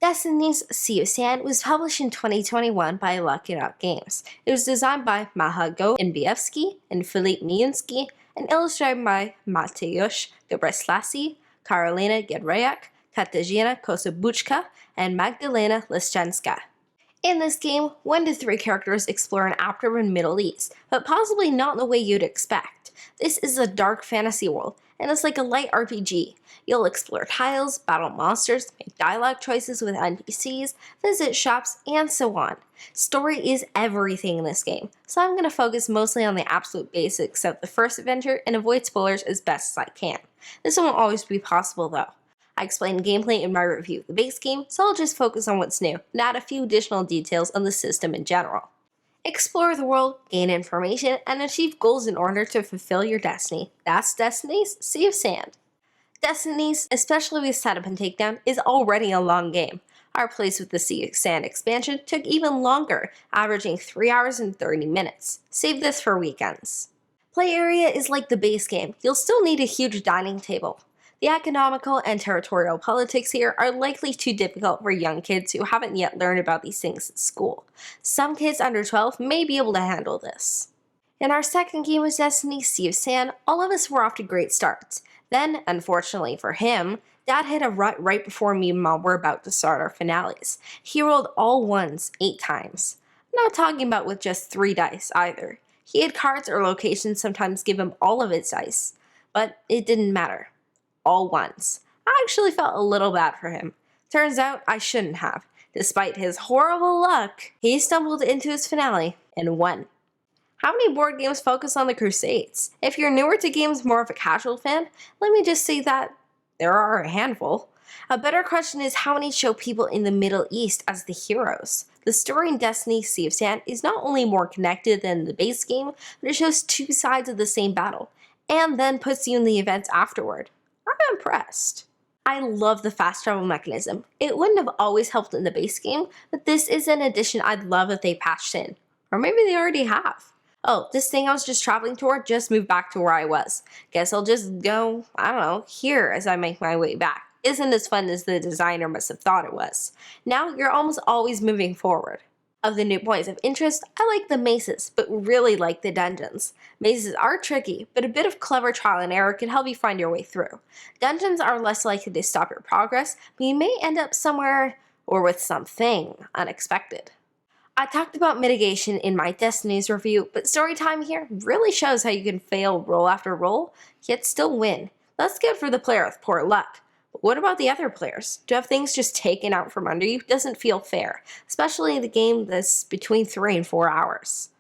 Destiny's Sea of Sand was published in 2021 by Lucky Duck Games. It was designed by Maha Gołębiewski and Filip Miński and illustrated by Mateusz Gebrselassie, Karolina Giedryak, Katarzyna Kosobuczka, and Magdalena Leszczynska. In this game, 1 to 3 characters explore an Afterburn Middle East, but possibly not in the way you'd expect. This is a dark fantasy world, and it's like a light RPG. You'll explore tiles, battle monsters, make dialogue choices with NPCs, visit shops, and so on. Story is everything in this game, so I'm going to focus mostly on the absolute basics of the first adventure and avoid spoilers as best as I can. This won't always be possible though. I explained gameplay in my review of the base game, so I'll just focus on what's new and add a few additional details on the system in general. Explore the world, gain information, and achieve goals in order to fulfill your destiny. That's Destiny's Sea of Sand. Destiny's, especially with setup and takedown, is already a long game. Our place with the Sea of Sand expansion took even longer, averaging 3 hours and 30 minutes. Save this for weekends. Play area is like the base game. You'll still need a huge dining table. The economical and territorial politics here are likely too difficult for young kids who haven't yet learned about these things at school. Some kids under 12 may be able to handle this. In our second game with Destiny's Sea of Sand, all of us were off to great starts. Then, unfortunately for him, Dad hit a rut right before me and Mom were about to start our finales. He rolled all ones 8 times. I'm not talking about with just 3 dice either. He had cards or locations sometimes give him all of his dice, but it didn't matter. All ones. I actually felt a little bad for him. Turns out I shouldn't have. Despite his horrible luck, he stumbled into his finale and won. How many board games focus on the Crusades? If you're newer to games, more of a casual fan, let me just say that there are a handful. A better question is how many show people in the Middle East as the heroes? The story in Destiny's Sea of Sand is not only more connected than the base game, but it shows 2 sides of the same battle, and then puts you in the events afterward. I'm impressed. I love the fast travel mechanism. It wouldn't have always helped in the base game, but this is an addition I'd love if they patched in. Or maybe they already have. Oh, this thing I was just traveling toward just moved back to where I was. Guess I'll just go, I don't know, here as I make my way back. Isn't as fun as the designer must have thought it was. Now you're almost always moving forward. Of the new points of interest, I like the mazes, but really like the dungeons. Mazes are tricky, but a bit of clever trial and error can help you find your way through. Dungeons are less likely to stop your progress, but you may end up somewhere or with something unexpected. I talked about mitigation in my Destiny's review, but Storytime here really shows how you can fail roll after roll, yet still win. That's good for the player with poor luck. But what about the other players? To have things just taken out from under you doesn't feel fair, especially in the game that's between 3 and 4 hours.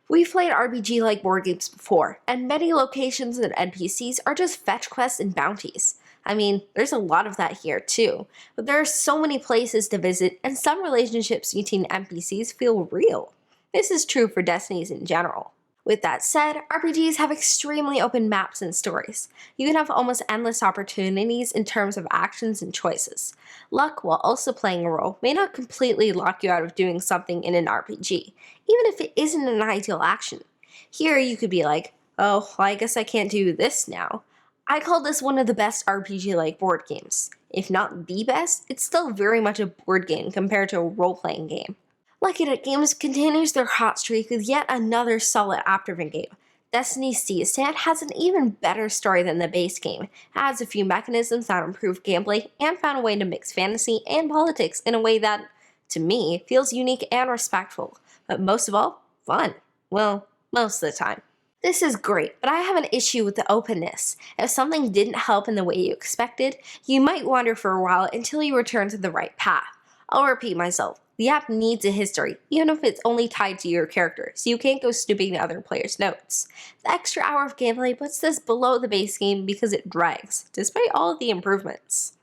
We've played RPG-like board games before, and many locations and NPCs are just fetch quests and bounties. I mean, there's a lot of that here too, but there are so many places to visit and some relationships between NPCs feel real. This is true for Destiny's in general. With that said, RPGs have extremely open maps and stories. You can have almost endless opportunities in terms of actions and choices. Luck, while also playing a role, may not completely lock you out of doing something in an RPG, even if it isn't an ideal action. Here you could be like, oh, well, I guess I can't do this now. I call this one of the best RPG-like board games. If not the best, it's still very much a board game compared to a role-playing game. Lucky Duck Games continues their hot streak with yet another solid Afterburn game. Destiny's Sea of Sand has an even better story than the base game, it adds a few mechanisms that improve gameplay, and found a way to mix fantasy and politics in a way that, to me, feels unique and respectful, but most of all, fun. Well, most of the time. This is great, but I have an issue with the openness. If something didn't help in the way you expected, you might wander for a while until you return to the right path. I'll repeat myself. The app needs a history, even if it's only tied to your character, so you can't go snooping to other players' notes. The extra hour of gameplay puts this below the base game because it drags, despite all of the improvements.